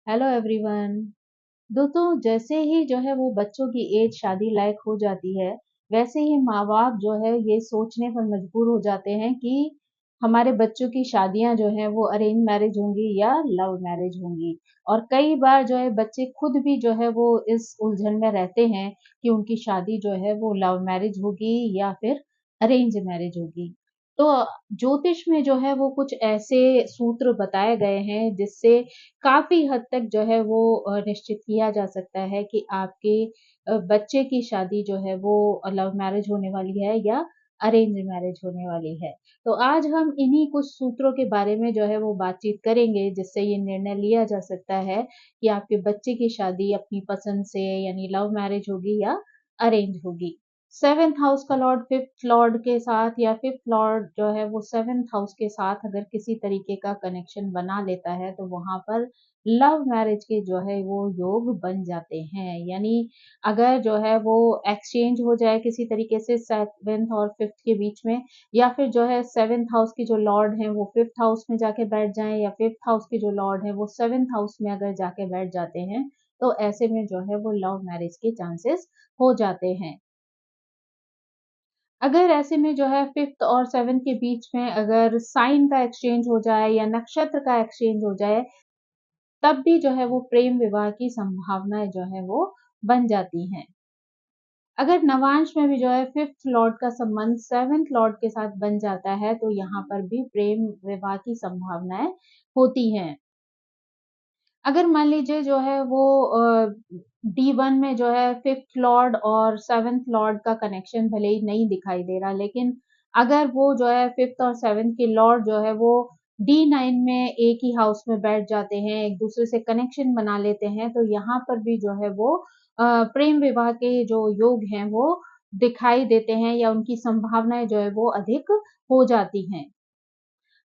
Hello everyone. दोस्तों, जैसे ही जो है वो बच्चों की एज शादी लायक हो जाती है, वैसे ही माँ बाप जो है ये सोचने पर मजबूर हो जाते हैं कि हमारे बच्चों की शादियां जो है वो अरेंज मैरिज होंगी या लव मैरिज होंगी। और कई बार जो है बच्चे खुद भी जो है वो इस उलझन में रहते हैं कि उनकी शादी जो है वो लव मैरिज होगी या फिर अरेंज मैरिज होगी। तो ज्योतिष में जो है वो कुछ ऐसे सूत्र बताए गए हैं जिससे काफ़ी हद तक जो है वो निश्चित किया जा सकता है कि आपके बच्चे की शादी जो है वो लव मैरिज होने वाली है या अरेंज मैरिज होने वाली है। तो आज हम इन्हीं कुछ सूत्रों के बारे में जो है वो बातचीत करेंगे जिससे ये निर्णय लिया जा सकता है कि आपके बच्चे की शादी अपनी पसंद से यानी लव मैरिज होगी या अरेंज होगी। सेवेंथ हाउस का लॉर्ड फिफ्थ लॉर्ड के साथ या फिफ्थ लॉर्ड जो है वो सेवेंथ हाउस के साथ अगर किसी तरीके का कनेक्शन बना लेता है तो वहां पर लव मैरिज के जो है वो योग बन जाते हैं। यानी अगर जो है वो एक्सचेंज हो जाए किसी तरीके से सेवेंथ और फिफ्थ के बीच में, या फिर जो है सेवेंथ हाउस के जो लॉर्ड हैं वो फिफ्थ हाउस में जाके बैठ जाएं, या फिफ्थ हाउस के जो लॉर्ड हैं वो सेवेंथ हाउस में अगर जाके बैठ जाते हैं, तो ऐसे में जो है वो लव मैरिज के चांसेस हो जाते हैं। अगर ऐसे में जो है फिफ्थ और सेवेंथ के बीच में अगर साइन का एक्सचेंज हो जाए या नक्षत्र का एक्सचेंज हो जाए, तब भी जो है वो प्रेम विवाह की संभावनाएं जो है वो बन जाती हैं। अगर नवांश में भी जो है फिफ्थ लॉर्ड का संबंध सेवेंथ लॉर्ड के साथ बन जाता है तो यहाँ पर भी प्रेम विवाह की संभावनाएं होती हैं। अगर मान लीजिए जो है वो D1 में जो है फिफ्थ लॉर्ड और सेवेंथ लॉर्ड का कनेक्शन भले ही नहीं दिखाई दे रहा, लेकिन अगर वो जो है फिफ्थ और सेवेंथ के लॉर्ड जो है वो D9 में एक ही हाउस में बैठ जाते हैं, एक दूसरे से कनेक्शन बना लेते हैं, तो यहाँ पर भी जो है वो प्रेम विवाह के जो योग हैं वो दिखाई देते हैं या उनकी संभावनाएं जो है वो अधिक हो जाती हैं।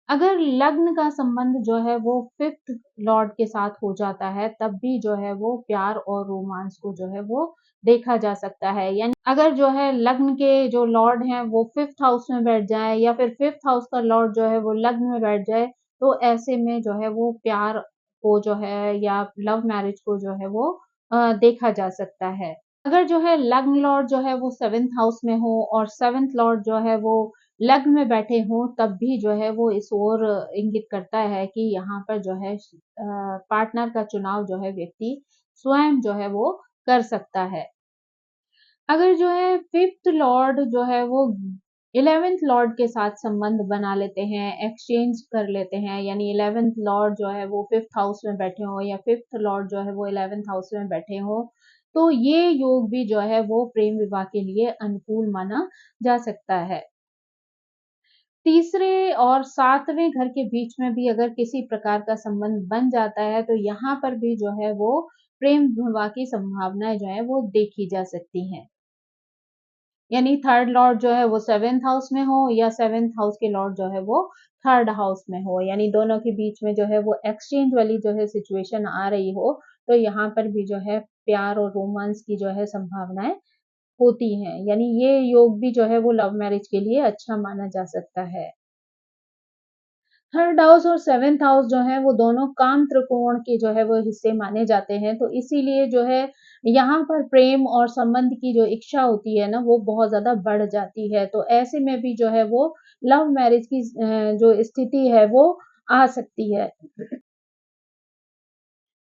अगर लग्न का संबंध जो है वो फिफ्थ लॉर्ड के साथ हो जाता है, तब भी जो है वो प्यार और रोमांस को जो है वो देखा जा सकता है। यानी अगर जो है लग्न के जो लॉर्ड हैं वो फिफ्थ हाउस में बैठ जाए या फिर फिफ्थ हाउस का लॉर्ड जो है वो लग्न में बैठ जाए, तो ऐसे में जो है वो प्यार को जो है या लव मैरिज को जो है वो देखा जा सकता है। अगर जो है लग्न लॉर्ड जो है वो सेवेंथ हाउस में हो और सेवेंथ लॉर्ड जो है वो लग्न में बैठे हों, तब भी जो है वो इस ओर इंगित करता है कि यहाँ पर जो है पार्टनर का चुनाव जो है व्यक्ति स्वयं जो है वो कर सकता है। अगर जो है फिफ्थ लॉर्ड जो है वो इलेवेंथ लॉर्ड के साथ संबंध बना लेते हैं, एक्सचेंज कर लेते हैं, यानी इलेवेंथ लॉर्ड जो है वो फिफ्थ हाउस में बैठे हो या फिफ्थ लॉर्ड जो है वो इलेवेंथ हाउस में बैठे हो, तो ये योग भी जो है वो प्रेम विवाह के लिए अनुकूल माना जा सकता है। तीसरे और सातवें घर के बीच में भी अगर किसी प्रकार का संबंध बन जाता है, तो यहाँ पर भी जो है वो प्रेम विवाह की संभावनाएं जो है वो देखी जा सकती हैं। यानी थर्ड लॉर्ड जो है वो सेवेंथ हाउस में हो या सेवेंथ हाउस के लॉर्ड जो है वो थर्ड हाउस में हो, यानी दोनों के बीच में जो है वो एक्सचेंज वाली जो है सिचुएशन आ रही हो, तो यहाँ पर भी जो है प्यार और रोमांस की जो है संभावनाएं होती हैं। यानी ये योग भी जो है वो लव मैरिज के लिए अच्छा माना जा सकता है। थर्ड हाउस और सेवेंथ हाउस जो है वो दोनों काम त्रिकोण के जो है वो हिस्से माने जाते हैं, तो इसीलिए जो है यहाँ पर प्रेम और संबंध की जो इच्छा होती है ना वो बहुत ज्यादा बढ़ जाती है। तो ऐसे में भी जो है वो लव मैरिज की जो स्थिति है वो आ सकती है।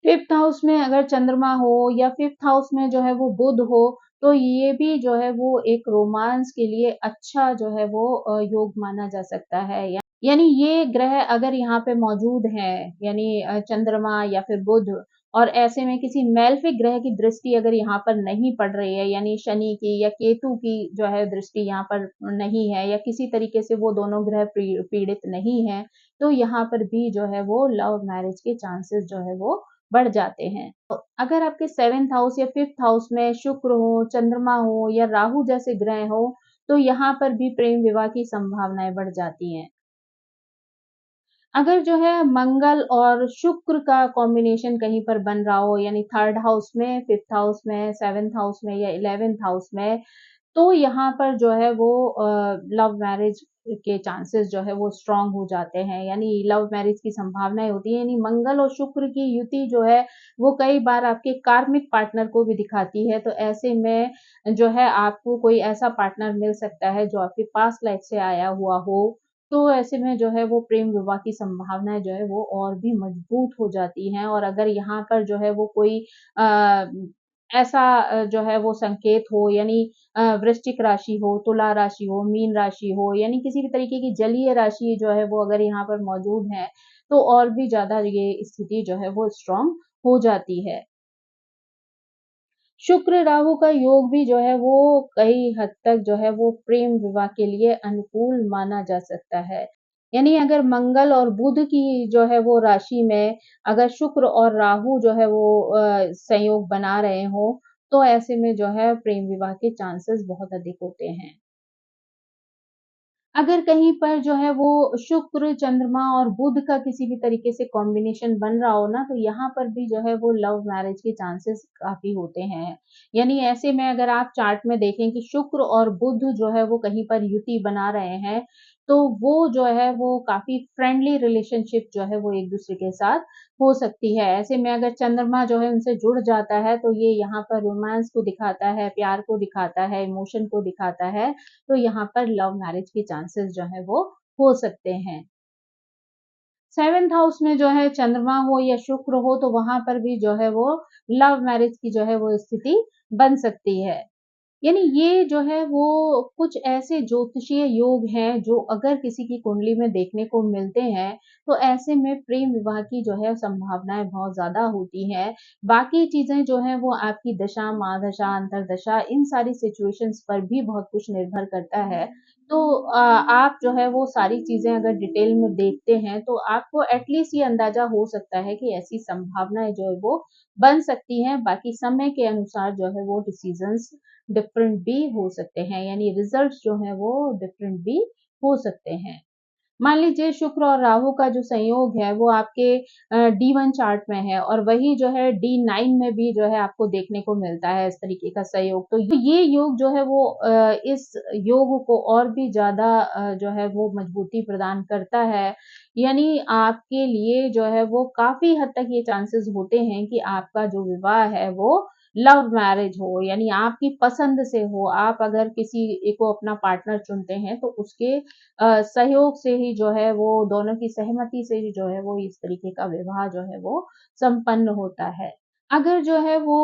फिफ्थ हाउस में अगर चंद्रमा हो या फिफ्थ हाउस में जो है वो बुध हो, तो ये भी जो है वो एक रोमांस के लिए अच्छा जो है वो योग माना जा सकता है। यानी ये ग्रह अगर यहाँ पे मौजूद है, यानी चंद्रमा या फिर बुध, और ऐसे में किसी मेल्फिक ग्रह की दृष्टि अगर यहाँ पर नहीं पड़ रही है, यानी शनि की या केतु की जो है दृष्टि यहाँ पर नहीं है, या किसी तरीके से वो दोनों ग्रह पीड़ित नहीं है, तो यहाँ पर भी जो है वो लव मैरिज के चांसेस जो है वो बढ़ जाते हैं। तो अगर आपके सेवेंथ हाउस या फिफ्थ हाउस में शुक्र हो, चंद्रमा हो या राहु जैसे ग्रह हो, तो यहाँ पर भी प्रेम विवाह की संभावनाएं बढ़ जाती हैं। अगर जो है मंगल और शुक्र का कॉम्बिनेशन कहीं पर बन रहा हो, यानी थर्ड हाउस में, फिफ्थ हाउस में, सेवेंथ हाउस में या इलेवेंथ हाउस में, तो यहाँ पर जो है वो लव मैरिज के चांसेस जो है वो स्ट्रांग हो जाते हैं, यानी लव मैरिज की संभावनाएं होती है। यानी मंगल और शुक्र की युति जो है वो कई बार आपके कार्मिक पार्टनर को भी दिखाती है। तो ऐसे में जो है आपको कोई ऐसा पार्टनर मिल सकता है जो आपके पास्ट लाइफ से आया हुआ हो। तो ऐसे में जो है वो प्रेम विवाह की संभावनाएं जो है वो और भी मजबूत हो जाती हैं। और अगर यहाँ पर जो है वो कोई आ, ऐसा जो है वो संकेत हो, यानी वृश्चिक राशि हो, तुला राशि हो, मीन राशि हो, यानी किसी भी तरीके की जलीय राशि जो है वो अगर यहाँ पर मौजूद है, तो और भी ज़्यादा ये स्थिति जो है वो स्ट्रॉन्ग हो जाती है। शुक्र राहु का योग भी जो है वो कई हद तक जो है वो प्रेम विवाह के लिए अनुकूल माना जा सकता है। यानी अगर मंगल और बुध की जो है वो राशि में अगर शुक्र और राहु जो है वो संयोग बना रहे हो, तो ऐसे में जो है प्रेम विवाह के चांसेस बहुत अधिक होते हैं। अगर कहीं पर जो है वो शुक्र, चंद्रमा और बुध का किसी भी तरीके से कॉम्बिनेशन बन रहा हो ना, तो यहाँ पर भी जो है वो लव मैरिज के चांसेस काफ़ी होते हैं। यानी ऐसे में अगर आप चार्ट में देखें कि शुक्र और बुध जो है वो कहीं पर युति बना रहे हैं, तो वो जो है वो काफ़ी फ्रेंडली रिलेशनशिप जो है वो एक-दूसरे के साथ हो सकती है। ऐसे में अगर चंद्रमा जो है उनसे जुड़ जाता है, तो ये यहाँ पर रोमांस को दिखाता है, प्यार को दिखाता है, इमोशन को दिखाता है। तो यहाँ पर लव मैरिज के चांसेस जो है वो हो सकते हैं। 7th हाउस में जो है चंद्रमा हो या शुक्र हो, तो वहां पर भी जो है वो लव मैरिज की जो है वो स्थिति बन सकती है। यानी ये जो है वो कुछ ऐसे ज्योतिषीय योग हैं जो अगर किसी की कुंडली में देखने को मिलते हैं, तो ऐसे में प्रेम विवाह की जो है संभावनाएं बहुत ज्यादा होती हैं। बाकी चीजें जो है वो आपकी दशा, महादशा, अंतरदशा, इन सारी सिचुएशंस पर भी बहुत कुछ निर्भर करता है। तो आप जो है वो सारी चीजें अगर डिटेल में देखते हैं, तो आपको एटलीस्ट ये अंदाजा हो सकता है कि ऐसी संभावनाएं जो है वो बन सकती हैं। बाकी समय के अनुसार जो है वो डिसीजंस डिफरेंट भी हो सकते हैं, यानी रिजल्ट्स जो हैं वो डिफरेंट भी हो सकते हैं। मान लीजिए शुक्र और राहु का जो संयोग है वो आपके D1 चार्ट में है, और वही जो है D9 में भी जो है आपको देखने को मिलता है इस तरीके का संयोग। तो ये योग जो है वो इस योग को और भी ज्यादा जो है वो मजबूती प्रदान करता है। यानी आपके लिए जो है वो काफी हद तक ये चांसेस होते हैं कि आपका जो विवाह है वो लव मैरिज हो, यानी आपकी पसंद से हो। आप अगर किसी को अपना पार्टनर चुनते हैं, तो उसके सहयोग से ही जो है वो दोनों की सहमति से ही जो है वो इस तरीके का विवाह जो है वो संपन्न होता है। अगर जो है वो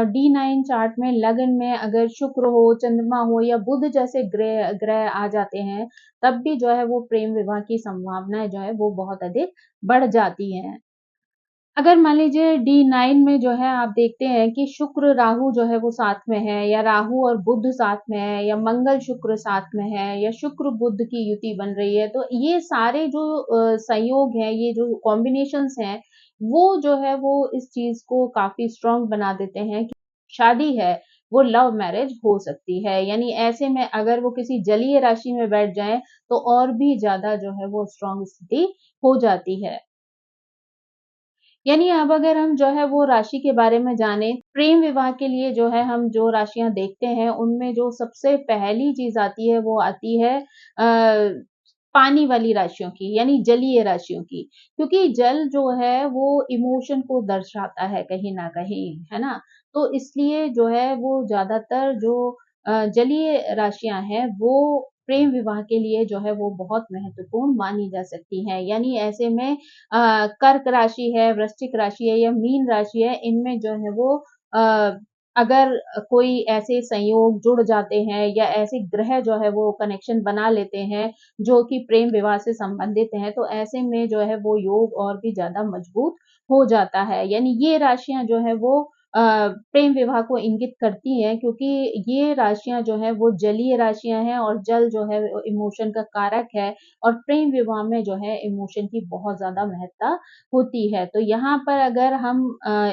D9 चार्ट में लग्न में अगर शुक्र हो, चंद्रमा हो या बुध जैसे ग्रह ग्रह आ जाते हैं, तब भी जो है वो प्रेम विवाह की संभावनाएं जो है वो बहुत अधिक बढ़ जाती हैं। अगर मान लीजिए D9 में जो है आप देखते हैं कि शुक्र राहु जो है वो साथ में है, या राहु और बुध साथ में है, या मंगल शुक्र साथ में है, या शुक्र बुध की युति बन रही है, तो ये सारे जो संयोग हैं, ये जो कॉम्बिनेशंस हैं, वो जो है वो इस चीज को काफी स्ट्रांग बना देते हैं कि शादी है वो लव मैरिज हो सकती है। यानी ऐसे में अगर वो किसी जलीय राशि में बैठ जाएं, तो और भी ज्यादा जो है वो स्ट्रांग स्थिति हो जाती है। यानी अब अगर हम जो है वो राशि के बारे में जाने, प्रेम विवाह के लिए जो है हम जो राशियां देखते हैं, उनमें जो सबसे पहली चीज आती है वो आती है पानी वाली राशियों की, यानी जलीय राशियों की। क्योंकि जल जो है वो इमोशन को दर्शाता है कहीं ना कहीं, है ना। तो इसलिए जो है वो ज्यादातर जो जलीय राशियां हैं वो प्रेम विवाह के लिए जो है वो बहुत महत्वपूर्ण मानी जा सकती हैं। यानी ऐसे में कर्क राशि है, वृश्चिक राशि है या मीन राशि है, इनमें जो है वो अ, अगर कोई ऐसे संयोग जुड़ जाते हैं या ऐसे ग्रह जो है वो कनेक्शन बना लेते हैं जो कि प्रेम विवाह से संबंधित हैं, तो ऐसे में जो है वो योग और भी ज़्यादा मजबूत हो जाता है। यानी ये राशियाँ जो है वो प्रेम विवाह को इंगित करती हैं, क्योंकि ये राशियाँ जो हैं वो जलीय राशियाँ हैं, और जल जो है वो इमोशन का कारक है, और प्रेम विवाह में जो है इमोशन की बहुत ज़्यादा महत्ता होती है। तो यहाँ पर अगर हम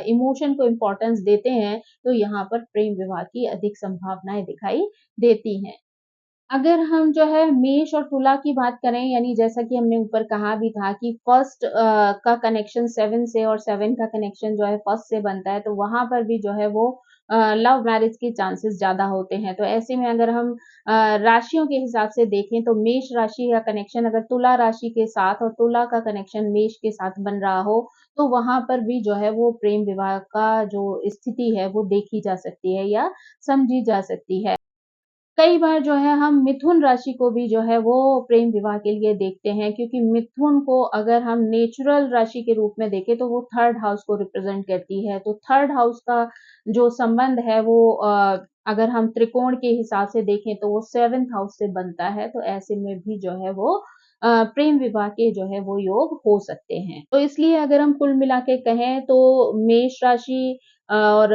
इमोशन को इम्पोर्टेंस देते हैं, तो यहाँ पर प्रेम विवाह की अधिक संभावनाएँ दिखाई देती हैं। अगर हम जो है मेष और तुला की बात करें, यानी जैसा कि हमने ऊपर कहा भी था कि फर्स्ट का कनेक्शन 7 से और 7 का कनेक्शन जो है फर्स्ट से बनता है, तो वहां पर भी जो है वो लव मैरिज के चांसेस ज़्यादा होते हैं। तो ऐसे में अगर हम राशियों के हिसाब से देखें तो मेष राशि का कनेक्शन अगर तुला राशि के साथ और तुला का कनेक्शन मेष के साथ बन रहा हो, तो वहाँ पर भी जो है वो प्रेम विवाह का जो स्थिति है वो देखी जा सकती है या समझी जा सकती है। कई बार जो है हम मिथुन राशि को भी जो है वो प्रेम विवाह के लिए देखते हैं, क्योंकि मिथुन को अगर हम नेचुरल राशि के रूप में देखें तो वो थर्ड हाउस को रिप्रेजेंट करती है। तो थर्ड हाउस का जो संबंध है वो अगर हम त्रिकोण के हिसाब से देखें तो वो सेवेंथ हाउस से बनता है। तो ऐसे में भी जो है वो प्रेम विवाह के जो है वो योग हो सकते हैं। तो इसलिए अगर हम कुल मिला के कहें तो मेष राशि और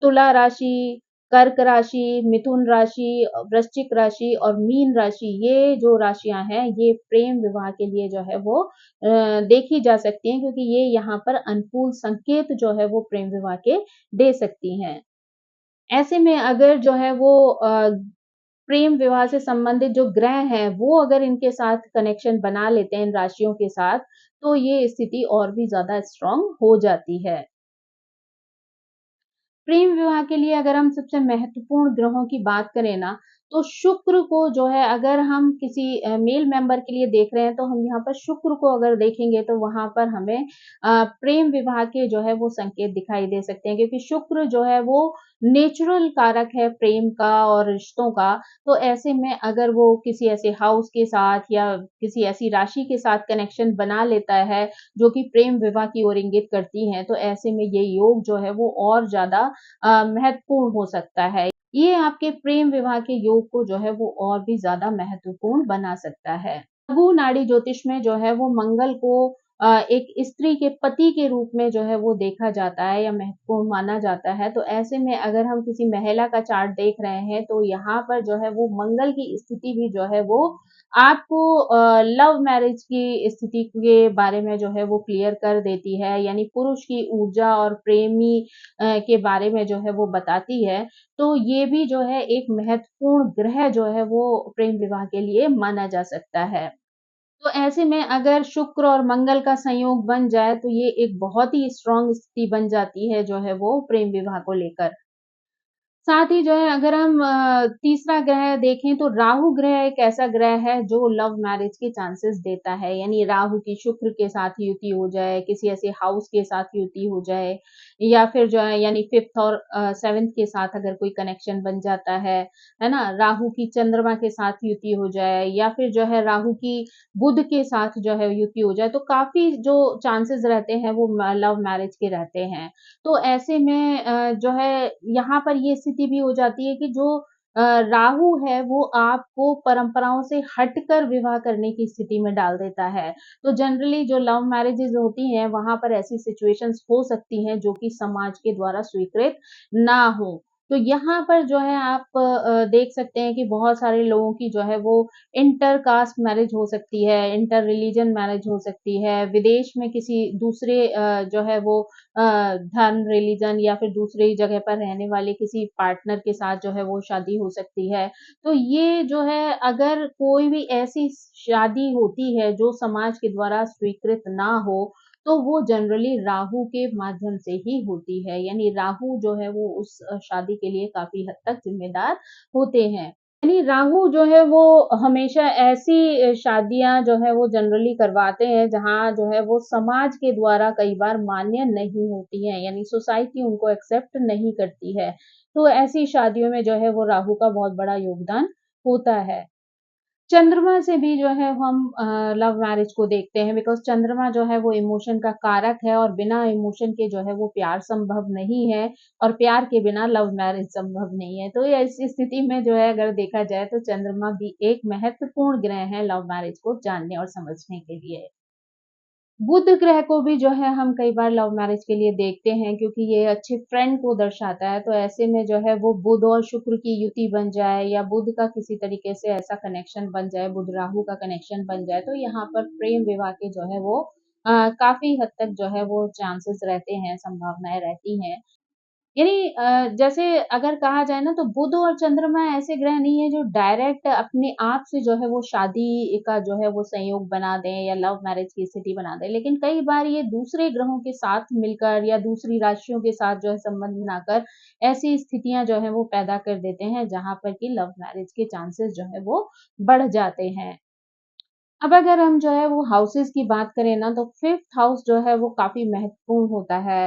तुला राशि, कर्क राशि, मिथुन राशि, वृश्चिक राशि और मीन राशि, ये जो राशियां हैं ये प्रेम विवाह के लिए जो है वो देखी जा सकती हैं, क्योंकि ये यहाँ पर अनुकूल संकेत जो है वो प्रेम विवाह के दे सकती हैं। ऐसे में अगर जो है वो प्रेम विवाह से संबंधित जो ग्रह हैं वो अगर इनके साथ कनेक्शन बना लेते हैं इन राशियों के साथ, तो ये स्थिति और भी ज्यादा स्ट्रांग हो जाती है। प्रेम विवाह के लिए अगर हम सबसे महत्वपूर्ण ग्रहों की बात करें ना, तो शुक्र को जो है अगर हम किसी मेल मेंबर के लिए देख रहे हैं तो हम यहाँ पर शुक्र को अगर देखेंगे तो वहाँ पर हमें प्रेम विवाह के जो है वो संकेत दिखाई दे सकते हैं, क्योंकि शुक्र जो है वो नेचुरल कारक है प्रेम का और रिश्तों का। तो ऐसे में अगर वो किसी ऐसे हाउस के साथ या किसी ऐसी राशि के साथ कनेक्शन बना लेता है जो कि प्रेम विवाह की ओर इंगित करती हैं, तो ऐसे में ये योग जो है वो और ज़्यादा महत्वपूर्ण हो सकता है। ये आपके प्रेम विवाह के योग को जो है वो और भी ज़्यादा महत्वपूर्ण बना सकता है। लघु नाड़ी ज्योतिष में जो है वो मंगल को एक स्त्री के पति के रूप में जो है वो देखा जाता है या महत्वपूर्ण माना जाता है। तो ऐसे में अगर हम किसी महिला का चार्ट देख रहे हैं तो यहाँ पर जो है वो मंगल की स्थिति भी जो है वो आपको लव मैरिज की स्थिति के बारे में जो है वो क्लियर कर देती है, यानी पुरुष की ऊर्जा और प्रेमी के बारे में जो है वो बताती है। तो ये भी जो है एक महत्वपूर्ण ग्रह जो है वो प्रेम विवाह के लिए माना जा सकता है। तो ऐसे में अगर शुक्र और मंगल का संयोग बन जाए तो ये एक बहुत ही स्ट्रांग स्थिति बन जाती है जो है वो प्रेम विवाह को लेकर। साथ ही जो है अगर हम तीसरा ग्रह देखें तो राहु ग्रह एक ऐसा ग्रह है जो लव मैरिज के चांसेस देता है, यानी राहु की शुक्र के साथ युति हो जाए, किसी ऐसे हाउस के साथ युति हो जाए या फिर जो है यानी फिफ्थ और सेवेंथ के साथ अगर कोई कनेक्शन बन जाता है ना? राहु की चंद्रमा के साथ युति हो जाए या फिर जो है राहु की बुध के साथ जो है युति हो जाए, तो काफ़ी जो चांसेस रहते हैं वो लव मैरिज के रहते हैं। तो ऐसे में जो है यहाँ पर ये स्थिति भी हो जाती है कि जो राहु है वो आपको परंपराओं से हटकर विवाह करने की स्थिति में डाल देता है। तो जनरली जो लव मैरिजेज़ होती हैं वहाँ पर ऐसी सिचुएशंस हो सकती हैं जो कि समाज के द्वारा स्वीकृत ना हो। तो यहाँ पर जो है आप देख सकते हैं कि बहुत सारे लोगों की जो है वो इंटर कास्ट मैरिज हो सकती है, इंटर रिलीजन मैरिज हो सकती है, विदेश में किसी दूसरे जो है वो धर्म, रिलीजन या फिर दूसरी जगह पर रहने वाले किसी पार्टनर के साथ जो है वो शादी हो सकती है। तो ये जो है अगर कोई भी ऐसी शादी होती है जो समाज के द्वारा स्वीकृत ना हो, तो वो जनरली राहु के माध्यम से ही होती है। यानी राहु जो है वो उस शादी के लिए काफ़ी हद तक ज़िम्मेदार होते हैं। यानी राहु जो है वो हमेशा ऐसी शादियाँ जो है वो जनरली करवाते हैं जहाँ जो है वो समाज के द्वारा कई बार मान्य नहीं होती हैं, यानी सोसाइटी उनको एक्सेप्ट नहीं करती है। तो ऐसी शादियों में जो है वो राहु का बहुत बड़ा योगदान होता है। चंद्रमा से भी जो है हम लव मैरिज को देखते हैं, बिकॉज़ चंद्रमा जो है वो इमोशन का कारक है और बिना इमोशन के जो है वो प्यार संभव नहीं है और प्यार के बिना लव मैरिज संभव नहीं है। तो ये ऐसी स्थिति में जो है अगर देखा जाए तो चंद्रमा भी एक महत्वपूर्ण ग्रह है लव मैरिज को जानने और समझने के लिए। बुध ग्रह को भी जो है हम कई बार लव मैरिज के लिए देखते हैं, क्योंकि ये अच्छे फ्रेंड को दर्शाता है। तो ऐसे में जो है वो बुध और शुक्र की युति बन जाए या बुध का किसी तरीके से ऐसा कनेक्शन बन जाए, बुध राहु का कनेक्शन बन जाए, तो यहाँ पर प्रेम विवाह के जो है वो काफ़ी हद तक जो है वो चांसेस रहते हैं, संभावनाएँ रहती हैं। यानी जैसे अगर कहा जाए ना तो बुध और चंद्रमा ऐसे ग्रह नहीं है जो डायरेक्ट अपने आप से जो है वो शादी का जो है वो संयोग बना दें या लव मैरिज की स्थिति बना दें। लेकिन कई बार ये दूसरे ग्रहों के साथ मिलकर या दूसरी राशियों के साथ जो है संबंध बनाकर ऐसी स्थितियाँ जो है वो पैदा कर देते हैं जहाँ पर कि लव मैरिज के चांसेस जो है वो बढ़ जाते हैं। अब अगर हम जो है वो हाउसेस की बात करें ना तो फिफ्थ हाउस जो है वो काफ़ी महत्वपूर्ण होता है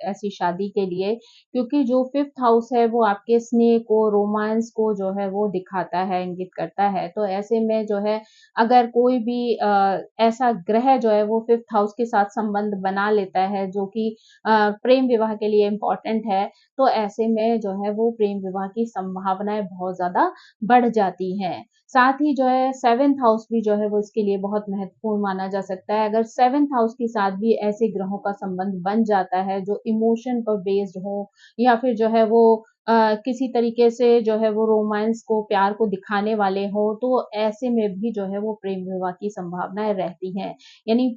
ऐसी शादी के लिए, क्योंकि जो फिफ्थ हाउस है वो आपके स्नेह को, रोमांस को जो है वो दिखाता है, इंगित करता है। तो ऐसे में जो है अगर कोई भी ऐसा ग्रह जो है वो फिफ्थ हाउस के साथ संबंध बना लेता है जो कि प्रेम विवाह के लिए इम्पोर्टेंट है, तो ऐसे में जो है वो प्रेम विवाह की संभावनाएँ बहुत ज़्यादा बढ़ जाती हैं। साथ ही जो है सेवेंथ हाउस भी जो है वो इसके लिए बहुत महत्वपूर्ण माना जा सकता है। अगर सेवेंथ हाउस के साथ भी ऐसे ग्रहों का संबंध बन जाता है जो इमोशन पर बेस्ड हो या फिर जो है वो किसी तरीके से जो है वो रोमांस को, प्यार को दिखाने वाले हों, तो ऐसे में भी जो है वो प्रेम विवाह की संभावनाएँ रहती हैं। यानी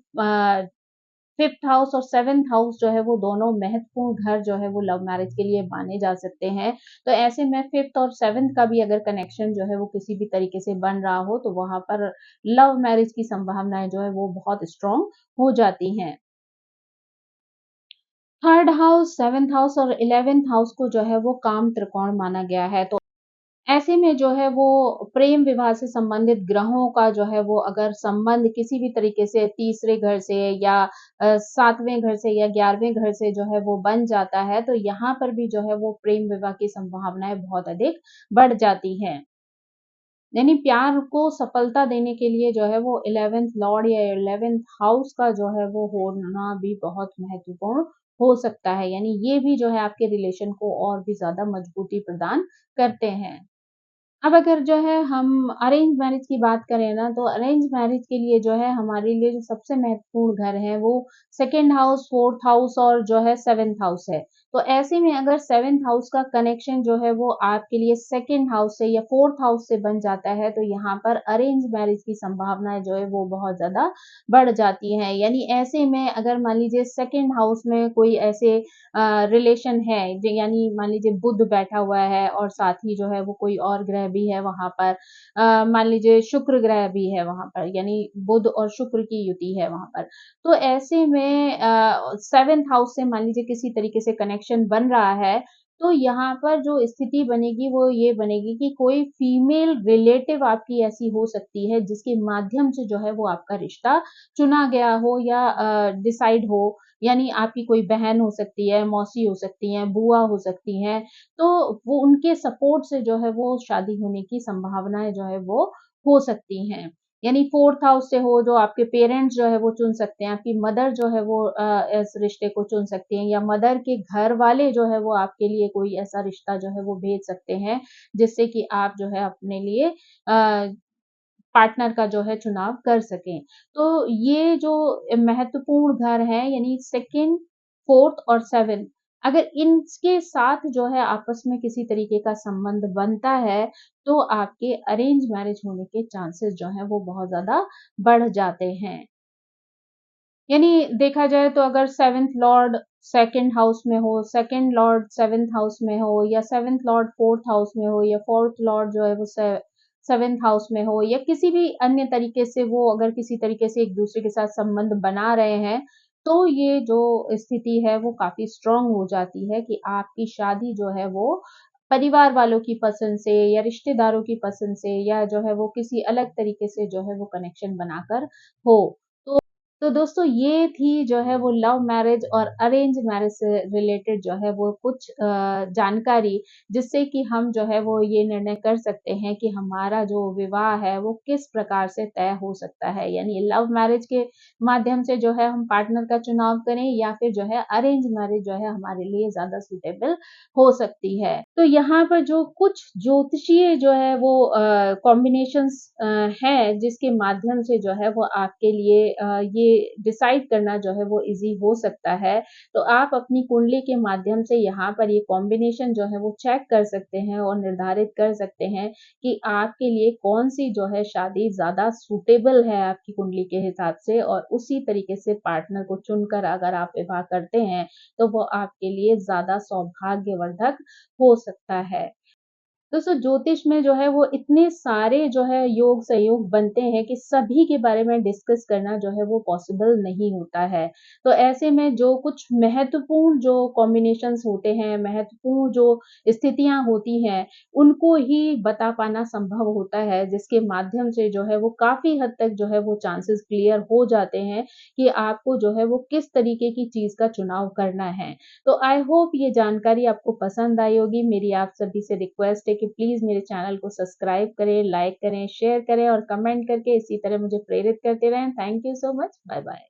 फिफ्थ हाउस और सेवेंथ हाउस जो है वो दोनों महत्वपूर्ण घर जो है वो लव मैरिज के लिए माने जा सकते हैं। तो ऐसे में फिफ्थ और सेवेंथ का भी अगर कनेक्शन जो है वो किसी भी तरीके से बन रहा हो तो वहाँ पर लव मैरिज की संभावनाएँ जो है वो बहुत स्ट्रॉन्ग हो जाती हैं। थर्ड हाउस, सेवेंथ हाउस और 11th हाउस को जो है वो काम त्रिकोण माना गया है। तो ऐसे में जो है वो प्रेम विवाह से संबंधित ग्रहों का जो है वो अगर संबंध किसी भी तरीके से तीसरे घर से या 7वें घर से या 11वें घर से जो है वो बन जाता है, तो यहाँ पर भी जो है वो प्रेम विवाह की संभावनाएँ बहुत अधिक बढ़ जाती हैं। यानी प्यार को सफलता देने के लिए जो है वो 11th लॉर्ड या 11th हाउस का जो है वो होना भी बहुत महत्वपूर्ण हो सकता है। यानी ये भी जो है आपके रिलेशन को और भी ज़्यादा मजबूती प्रदान करते हैं। अब अगर जो है हम अरेंज मैरिज की बात करें ना, तो अरेंज मैरिज के लिए जो है हमारे लिए जो सबसे महत्वपूर्ण घर है वो सेकंड हाउस, फोर्थ हाउस और जो है सेवेंथ हाउस है। तो ऐसे में अगर सेवेंथ हाउस का कनेक्शन जो है वो आपके लिए सेकंड हाउस से या फोर्थ हाउस से बन जाता है, तो यहाँ पर अरेंज मैरिज की संभावनाएँ जो है वो बहुत ज़्यादा बढ़ जाती हैं। यानी ऐसे में अगर मान लीजिए सेकंड हाउस में कोई ऐसे रिलेशन है, यानी मान लीजिए बुध बैठा हुआ है और साथ ही जो है वो कोई और ग्रह भी है वहाँ पर। मान लीजिए शुक्र ग्रह भी है वहाँ पर, यानी बुध और शुक्र की युति है वहाँ पर। तो ऐसे में 7th हाउस से मान लीजिए किसी तरीके से कनेक्शन बन रहा है, तो यहाँ पर जो स्थिति बनेगी वो ये बनेगी कि कोई फीमेल रिलेटिव आपकी ऐसी हो सकती है जिसके माध्यम से जो है वो आपका रिश्ता चुना गया हो या डिसाइड हो। यानी आपकी कोई बहन हो सकती है, मौसी हो सकती हैं, बुआ हो सकती हैं, तो वो उनके सपोर्ट से जो है वो शादी होने की संभावनाएँ जो है वो हो सकती हैं। यानी 4th हाउस से हो जो आपके पेरेंट्स जो है वो चुन सकते हैं, आपकी मदर जो है वो इस रिश्ते को चुन सकती हैं या मदर के घर वाले जो है वो आपके लिए कोई ऐसा रिश्ता जो है वो भेज सकते हैं, जिससे कि आप जो है अपने लिए पार्टनर का जो है चुनाव कर सकें। तो ये जो महत्वपूर्ण घर हैं यानी 2nd, 4th और 7th, अगर इनके साथ जो है आपस में किसी तरीके का संबंध बनता है, तो आपके अरेंज मैरिज होने के चांसेस जो हैं वो बहुत ज़्यादा बढ़ जाते हैं। यानी देखा जाए तो अगर 7th लॉर्ड 2nd हाउस में हो, 2nd लॉर्ड 7th हाउस में हो या 7th लॉर्ड 4th हाउस में हो या 4th लॉर्ड जो है वो 7th हाउस में हो या किसी भी अन्य तरीके से वो अगर किसी तरीके से एक-दूसरे के साथ संबंध बना रहे हैं, तो ये जो स्थिति है वो काफ़ी स्ट्रॉन्ग हो जाती है कि आपकी शादी जो है वो परिवार वालों की पसंद से या रिश्तेदारों की पसंद से या जो है वो किसी अलग तरीके से जो है वो कनेक्शन बनाकर हो। तो दोस्तों ये थी जो है वो लव मैरिज और अरेंज मैरिज से रिलेटेड जो है वो कुछ जानकारी, जिससे कि हम जो है वो ये निर्णय कर सकते हैं कि हमारा जो विवाह है वो किस प्रकार से तय हो सकता है। यानी लव मैरिज के माध्यम से जो है हम पार्टनर का चुनाव करें या फिर जो है अरेंज मैरिज जो है हमारे लिए ज़्यादा सूटेबल हो सकती है। तो यहाँ पर जो कुछ ज्योतिषीय जो है वो कॉम्बिनेशंस हैं जिसके माध्यम से जो है वो आपके लिए ये डिसाइड करना जो है वो ईज़ी हो सकता है। तो आप अपनी कुंडली के माध्यम से यहाँ पर ये कॉम्बिनेशन जो है वो चेक कर सकते हैं और निर्धारित कर सकते हैं कि आपके लिए कौन-सी जो है शादी ज़्यादा सूटेबल है आपकी कुंडली के हिसाब से, और उसी तरीके से पार्टनर को चुनकर अगर आप विवाह करते हैं, तो वो आपके लिए ज़्यादा सौभाग्यवर्धक हो सकता है। दोस्तों ज्योतिष में जो है वो इतने सारे जो है योग संयोग बनते हैं कि सभी के बारे में डिस्कस करना जो है वो पॉसिबल नहीं होता है। तो ऐसे में जो कुछ महत्वपूर्ण जो कॉम्बिनेशंस होते हैं, महत्वपूर्ण जो स्थितियाँ होती हैं, उनको ही बता पाना संभव होता है, जिसके माध्यम से जो है वो काफ़ी हद तक जो है वो चांसेस क्लियर हो जाते हैं कि आपको जो है वो किस तरीके की चीज़ का चुनाव करना है। तो आई होप ये जानकारी आपको पसंद आई होगी। मेरी आप सभी से रिक्वेस्ट है कि प्लीज़ मेरे चैनल को सब्सक्राइब करें, लाइक करें, शेयर करें और कमेंट करके इसी तरह मुझे प्रेरित करते रहें। Thank you so much. Bye bye.